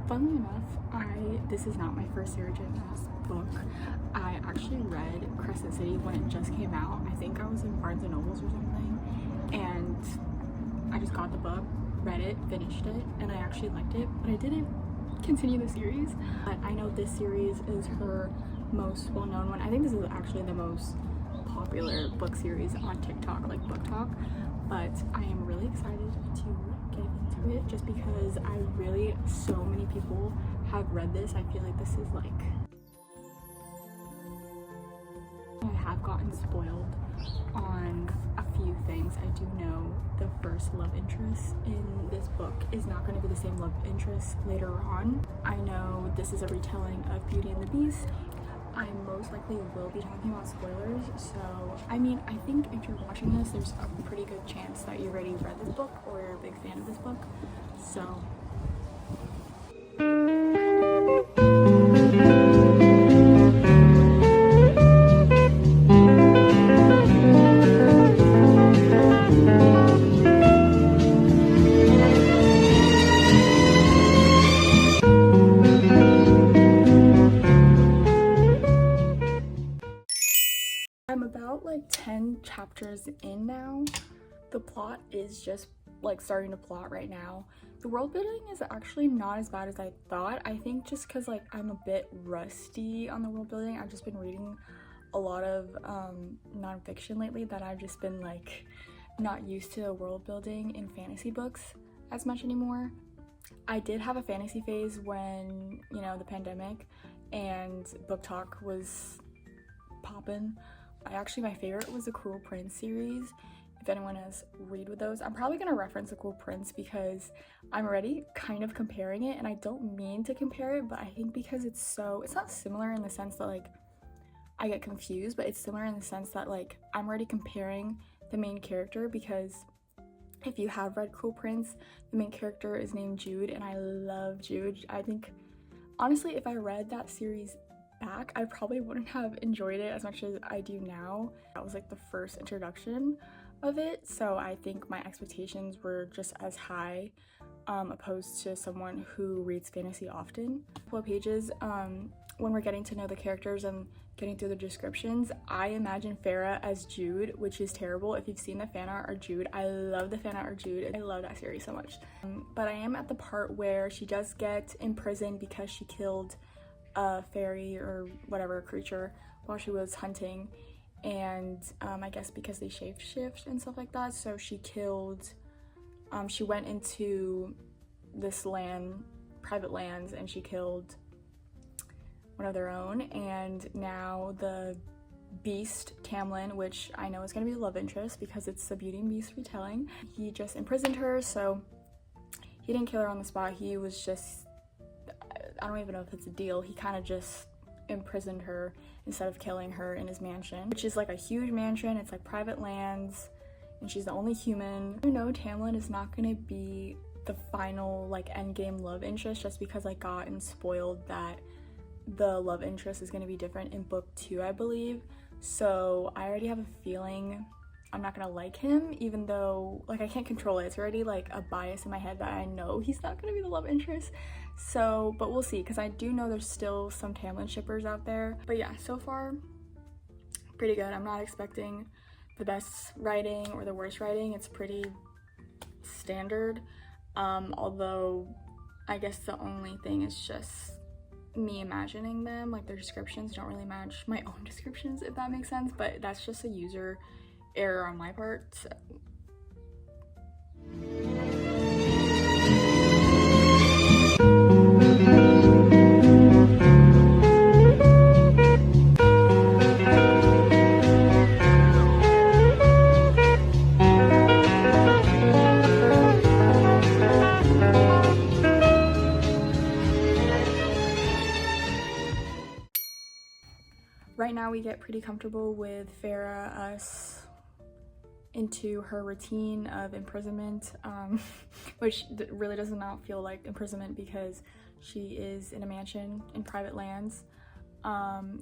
Funnily enough, this is not my first Sarah J. Maas book. I actually read Crescent City when it just came out. I think I was in Barnes and Nobles or something, and I just got the book, read it, finished it, and I actually liked it, but I didn't continue the series. But I know this series is her most well-known one. I think this is actually the most popular book series on TikTok, like Book Talk, but I am really excited to get into it just because so many people have read this. I feel like this is like, I have gotten spoiled on a few things. I do know the first love interest in this book is not going to be the same love interest later on. I know this is a retelling of Beauty and the Beast. I most likely will be talking about spoilers, so I mean, I think if you're watching this, there's a pretty good chance that you already read this book or you're a big fan of this book, so I'm about like 10 chapters in now. The plot is just like starting to plot right now. The world building is actually not as bad as I thought. I think just because like I'm a bit rusty on the world building. I've just been reading a lot of nonfiction lately that I've just been like not used to world building in fantasy books as much anymore. I did have a fantasy phase when, you know, the pandemic and Book Talk was poppin'. My favorite was the Cruel Prince series. If anyone has read with those, I'm probably gonna reference the Cruel Prince because I'm already kind of comparing it, and I don't mean to compare it, but I think because it's not similar in the sense that like I get confused, but it's similar in the sense that like I'm already comparing the main character, because if you have read Cruel Prince, the main character is named Jude, and I love Jude. I think honestly, if I read that series back, I probably wouldn't have enjoyed it as much as I do now. That was like the first introduction of it, so I think my expectations were just as high opposed to someone who reads fantasy often. Couple of pages, when we're getting to know the characters and getting through the descriptions, I imagine Feyre as Jude, which is terrible. If you've seen the fan art of Jude, I love the fan art of Jude. I love that series so much. But I am at the part where she does get imprisoned because she killed a fairy or whatever creature while she was hunting, and I guess because they shapeshift and stuff like that, so she went into this private lands, and she killed one of their own, and now the beast Tamlin, which I know is going to be a love interest because it's the Beauty and Beast retelling, he just imprisoned her. So he didn't kill her on the spot, he was just, I don't even know if it's a deal, he kind of just imprisoned her instead of killing her in his mansion, which is like a huge mansion. It's like private lands, and she's the only human. You know, Tamlin is not gonna be the final like endgame love interest, just because I gotten spoiled that the love interest is gonna be different in book 2, I believe. So I already have a feeling I'm not gonna like him, even though like I can't control it. It's already like a bias in my head that I know he's not gonna be the love interest. So, but we'll see, because I do know there's still some Tamlin shippers out there. But yeah, so far pretty good. I'm not expecting the best writing or the worst writing. It's pretty standard, although I guess the only thing is just me imagining them, like their descriptions don't really match my own descriptions, if that makes sense, but that's just a user error on my part. So right now we get pretty comfortable with Feyre us into her routine of imprisonment, which really does not feel like imprisonment because she is in a mansion in private lands.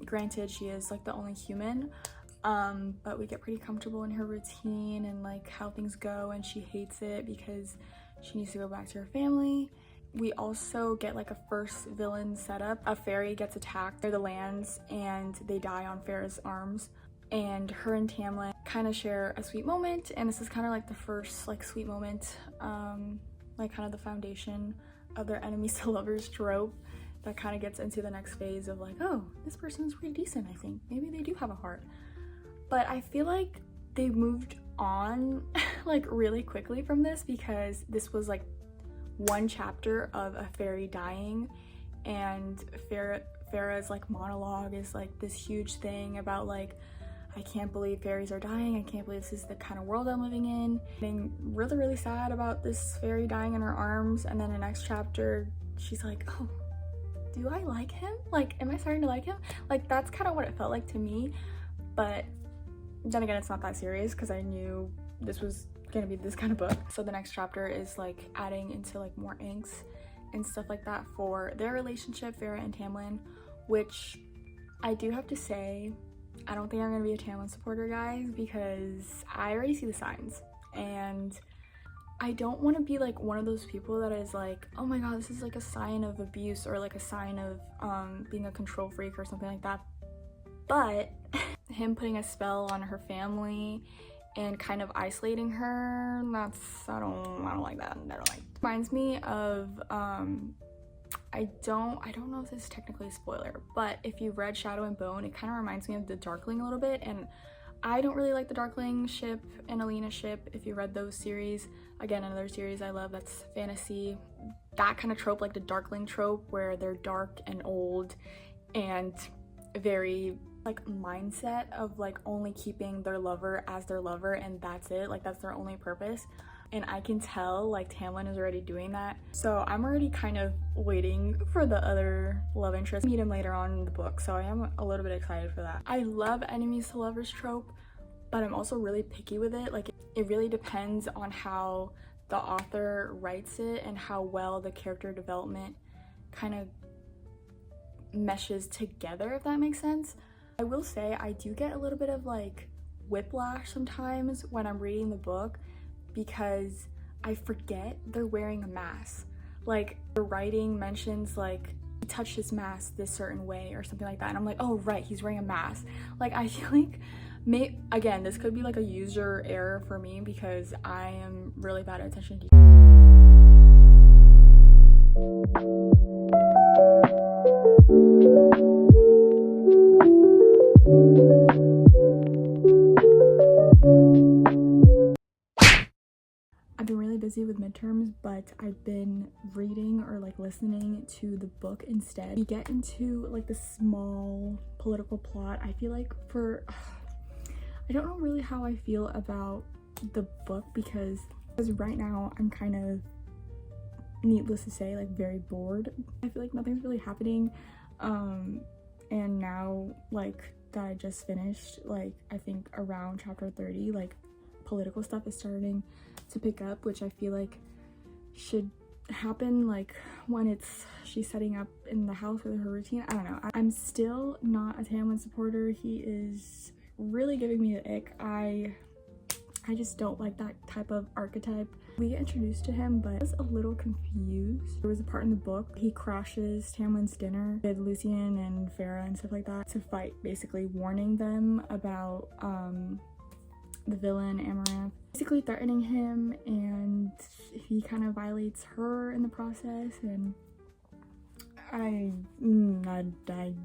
Granted, she is like the only human, but we get pretty comfortable in her routine and like how things go, and she hates it because she needs to go back to her family, we also get like a first villain setup. A fairy gets attacked near the lands and they die on Feyre's arms, and her and Tamlin kind of share a sweet moment, and this is kind of like the first like sweet moment, like kind of the foundation of their enemies to lovers trope that kind of gets into the next phase of like, oh, this person is pretty decent, I think maybe they do have a heart. But I feel like they moved on like really quickly from this, because this was like one chapter of a fairy dying, and Feyre's like monologue is like this huge thing about like, I can't believe fairies are dying, I can't believe this is the kind of world I'm living in. Being really sad about this fairy dying in her arms, and then the next chapter she's like, oh, do I like him? Like, am I starting to like him? Like, that's kind of what it felt like to me. But then again, it's not that serious because I knew this was gonna be this kind of book. So the next chapter is like adding into like more inks and stuff like that for their relationship, Feyre and Tamlin, which I do have to say, I don't think I'm gonna be a Tamlin supporter, guys, because I already see the signs, and I don't want to be like one of those people that is like, oh my god, this is like a sign of abuse or like a sign of being a control freak or something like that. But him putting a spell on her family and kind of isolating her, that's, I don't like that. I don't like. Reminds me of I don't know if this is technically a spoiler, but if you've read Shadow and Bone, it kind of reminds me of the Darkling a little bit, and I don't really like the Darkling ship and Alina ship. If you read those series, again, another series I love that's fantasy, that kind of trope, like the Darkling trope where they're dark and old and very like mindset of like only keeping their lover as their lover, and that's it, like that's their only purpose. And I can tell like Tamlin is already doing that, so I'm already kind of waiting for the other love interest to meet him later on in the book, so I am a little bit excited for that. I love enemies to lovers trope, but I'm also really picky with it. Like, it really depends on how the author writes it and how well the character development kind of meshes together, if that makes sense. I will say I do get a little bit of like whiplash sometimes when I'm reading the book, because I forget they're wearing a mask. Like, the writing mentions like, he touched his mask this certain way or something like that, and I'm like, oh right, he's wearing a mask. Like, I feel like again, this could be like a user error for me because I am really bad at attention to detail. I've been really busy with midterms, but I've been reading or like listening to the book instead. We get into like the small political plot. I feel like I don't know really how I feel about the book, because right now I'm kind of, needless to say, like very bored. I feel like nothing's really happening, and now like that I just finished, like I think around chapter 30, like political stuff is starting to pick up, which I feel like should happen like when she's setting up in the house with her routine. I don't know. I'm still not a Tamlin supporter. He is really giving me the ick. I just don't like that type of archetype. We get introduced to him, but I was a little confused. There was a part in the book he crashes Tamlin's dinner with Lucien and Feyre and stuff like that to fight, basically warning them about the villain Amaranth, basically threatening him, and he kind of violates her in the process, and I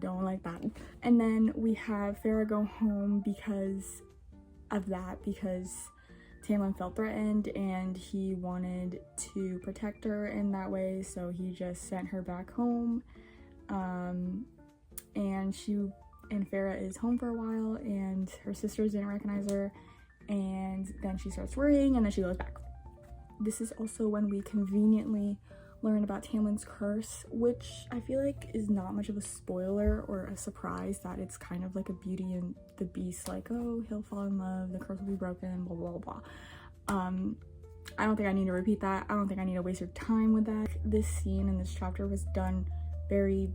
don't like that. And then we have Feyre go home because of that, because Tamlin felt threatened and he wanted to protect her in that way, so he just sent her back home. And Feyre is home for a while, and her sisters didn't recognize her, and then she starts worrying, and then she goes back. This is also when we conveniently learn about Tamlin's curse, which I feel like is not much of a spoiler or a surprise, that it's kind of like a Beauty and the Beast, like, oh, he'll fall in love, the curse will be broken, blah blah blah. I don't think I need to repeat that. I don't think I need to waste your time with that. This scene in this chapter was done very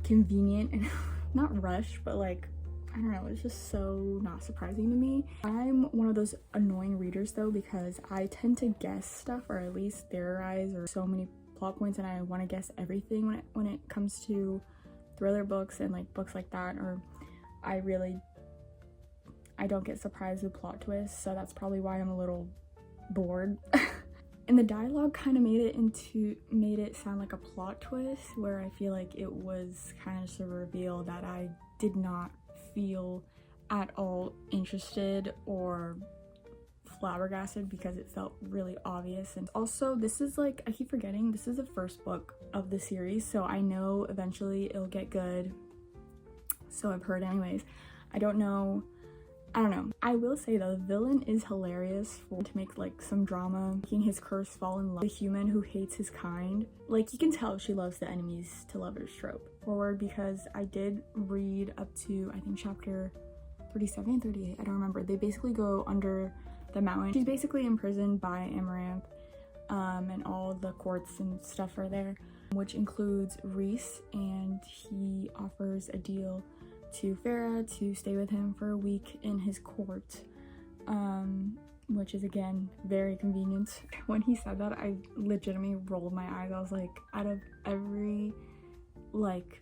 convenient and not rushed, but like, I don't know, it's just so not surprising to me. I'm one of those annoying readers though, because I tend to guess stuff or at least theorize, or so many plot points and I want to guess everything when it comes to thriller books and like books like that, or I don't get surprised with plot twists, so that's probably why I'm a little bored. And the dialogue kind of made it sound like a plot twist, where I feel like it was kind of just a reveal that I did not feel at all interested or flabbergasted, because it felt really obvious. And also, this is like, I keep forgetting, this is the first book of the series, so I know eventually it'll get good, so I've heard anyways. I don't know. I will say though, the villain is hilarious to make like some drama, making his curse fall in love with a human who hates his kind. Like, you can tell she loves the enemies to lovers trope forward, because I did read up to, I think, chapter 37, 38, I don't remember. They basically go under the mountain. She's basically imprisoned by Amaranth, and all the courts and stuff are there, which includes Rhys, and he offers a deal to Feyre to stay with him for a week in his court, which is again very convenient. When he said that, I legitimately rolled my eyes. I was like, out of every like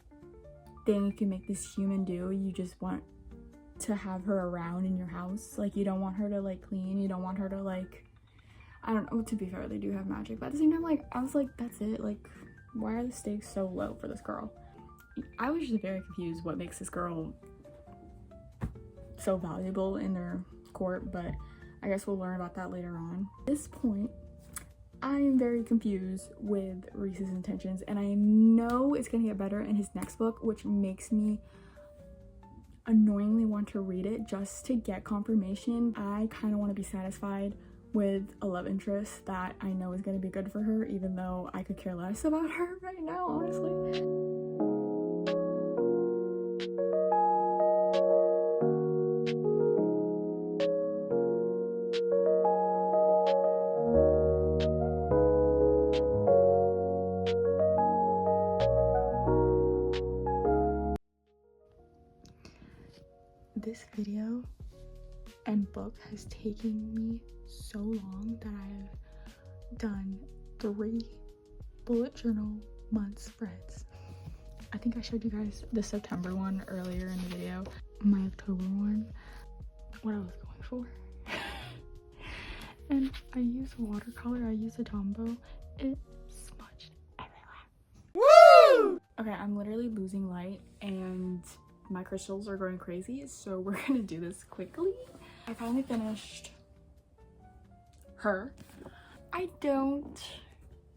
thing you can make this human do, you just want to have her around in your house. Like, you don't want her to like clean, you don't want her to like, I don't know, to be fair, they do have magic, but at the same time, like, I was like, that's it, like, why are the stakes so low for this girl? I was just very confused what makes this girl so valuable in their court, but I guess we'll learn about that later on. At this point, I am very confused with Rhys's intentions, and I know it's gonna get better in his next book, which makes me annoyingly want to read it just to get confirmation. I kind of want to be satisfied with a love interest that I know is going to be good for her, even though I could care less about her right now, honestly. This video and book has taken me so long that I've done 3 bullet journal month spreads. I think I showed you guys the September one earlier in the video. My October one, what I was going for. And I use watercolor, I use a Tombow. It smudged everywhere. Woo! Okay, I'm literally losing light and my crystals are going crazy, so we're gonna do this quickly. I finally finished her. I don't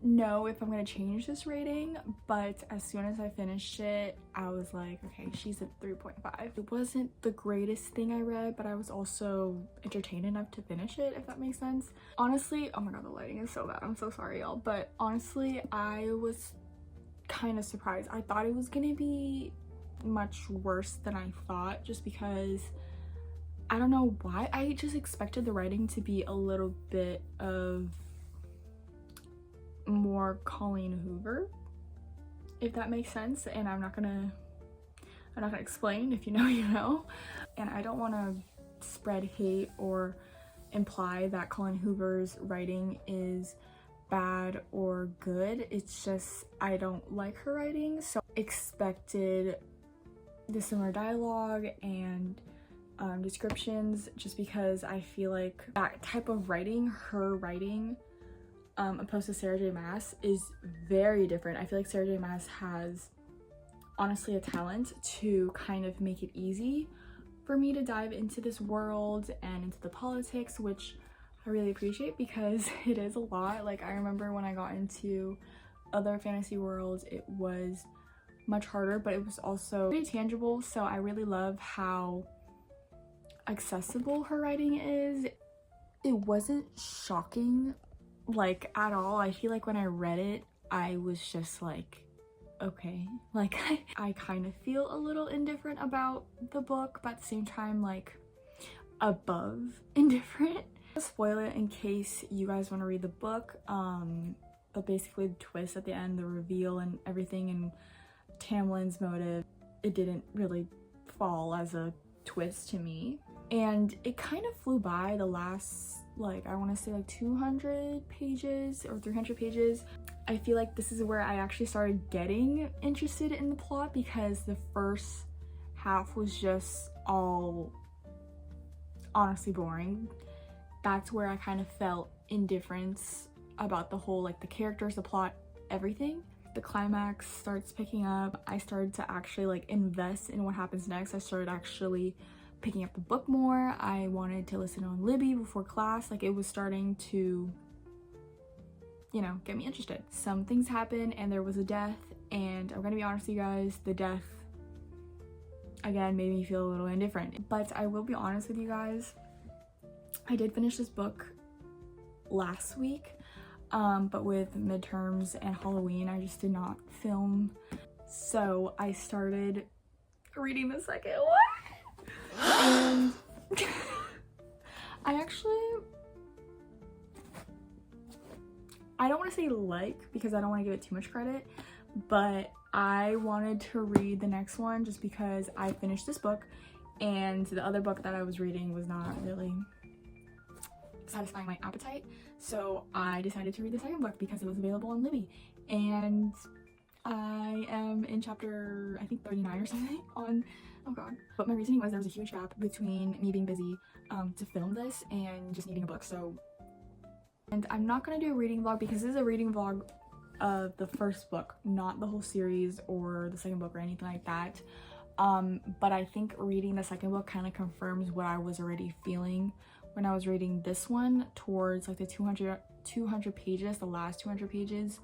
know if I'm gonna change this rating, but as soon as I finished it, I was like, okay, she's a 3.5. It wasn't the greatest thing I read, but I was also entertained enough to finish it, if that makes sense. Honestly, oh my god, the lighting is so bad. I'm so sorry, y'all. But honestly, I was kind of surprised. I thought it was gonna be much worse than I thought, just because I don't know why. I just expected the writing to be a little bit of more Colleen Hoover, if that makes sense, and I'm not gonna explain. If you know, you know. And I don't want to spread hate or imply that Colleen Hoover's writing is bad or good. It's just I don't like her writing, so expected the similar dialogue and descriptions, just because I feel like that type of writing, her writing, opposed to Sarah J Maas, is very different. I feel like Sarah J Maas has honestly a talent to kind of make it easy for me to dive into this world and into the politics, which I really appreciate, because it is a lot. Like, I remember when I got into other fantasy worlds, it was much harder, but it was also very tangible. So I really love how accessible her writing is. It wasn't shocking, like, at all. I feel like when I read it, I was just like, okay, like I kind of feel a little indifferent about the book, but at the same time, like, above indifferent. I'll spoil it in case you guys want to read the book, but basically the twist at the end, the reveal and everything, and Tamlin's motive, it didn't really fall as a twist to me, and it kind of flew by the last, like, I want to say like 200 pages or 300 pages. I feel like this is where I actually started getting interested in the plot, because the first half was just all honestly boring. That's where I kind of felt indifference about the whole, like, the characters, the plot, everything. The climax starts picking up. I started to actually like invest in what happens next. I started actually picking up the book more. I wanted to listen on Libby before class. Like, it was starting to, you know, get me interested. Some things happened and there was a death, and I'm gonna be honest with you guys, the death again made me feel a little indifferent. But I will be honest with you guys, I did finish this book last week, but with midterms and Halloween I just did not film, so I started reading the second one. And I don't want to say like, because I don't want to give it too much credit, but I wanted to read the next one just because I finished this book and the other book that I was reading was not really satisfying my appetite, so I decided to read the second book because it was available on Libby. And I am in chapter, I think 39 or something on, oh god. But my reasoning was there was a huge gap between me being busy to film this and just needing a book. So, and I'm not gonna do a reading vlog because this is a reading vlog of the first book, not the whole series or the second book or anything like that. But I think reading the second book kind of confirms what I was already feeling when I was reading this one towards like the 200 pages, the last 200 pages.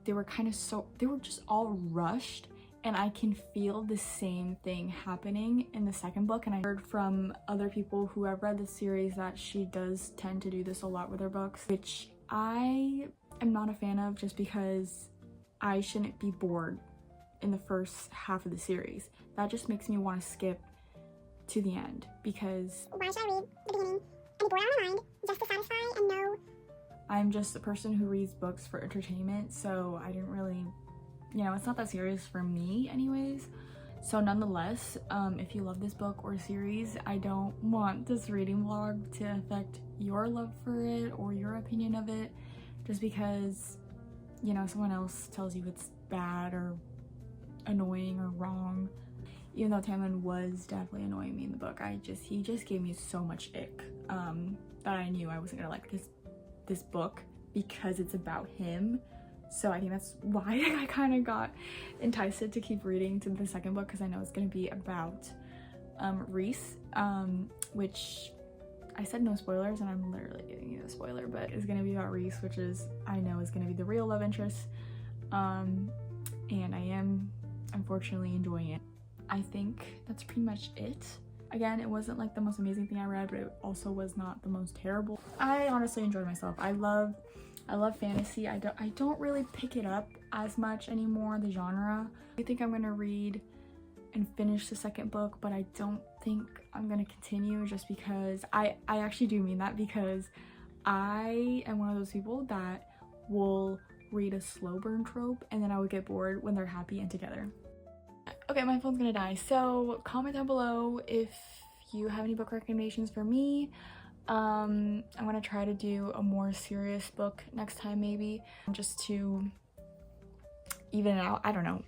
They were kind of they were just all rushed, and I can feel the same thing happening in the second book. And I heard from other people who have read the series that she does tend to do this a lot with her books, which I am not a fan of, just because I shouldn't be bored in the first half of the series. That just makes me want to skip to the end, because why should I read the beginning and be bored out of my mind just to satisfy and know? I'm just a person who reads books for entertainment, so I didn't really, you know, it's not that serious for me anyways. So nonetheless, if you love this book or series, I don't want this reading vlog to affect your love for it or your opinion of it, just because, you know, someone else tells you it's bad or annoying or wrong. Even though Tamlin was definitely annoying me in the book, he just gave me so much ick that I knew I wasn't gonna like this book because it's about him. So I think that's why I kind of got enticed to keep reading to the second book, because I know it's gonna be about Rhys, which I said no spoilers, and I'm literally giving you a spoiler, but it's gonna be about Rhys, which is, I know, is gonna be the real love interest, and I am unfortunately enjoying it. I think that's pretty much it. Again, it wasn't like the most amazing thing I read, but it also was not the most terrible. I honestly enjoyed myself. I love fantasy. I don't really pick it up as much anymore, the genre. I think I'm gonna read and finish the second book, but I don't think I'm gonna continue, just because I actually do mean that, because I am one of those people that will read a slow burn trope and then I would get bored when they're happy and together. Okay, my phone's gonna die, so comment down below if you have any book recommendations for me. I'm gonna try to do a more serious book next time, maybe, just to even it out. I don't know.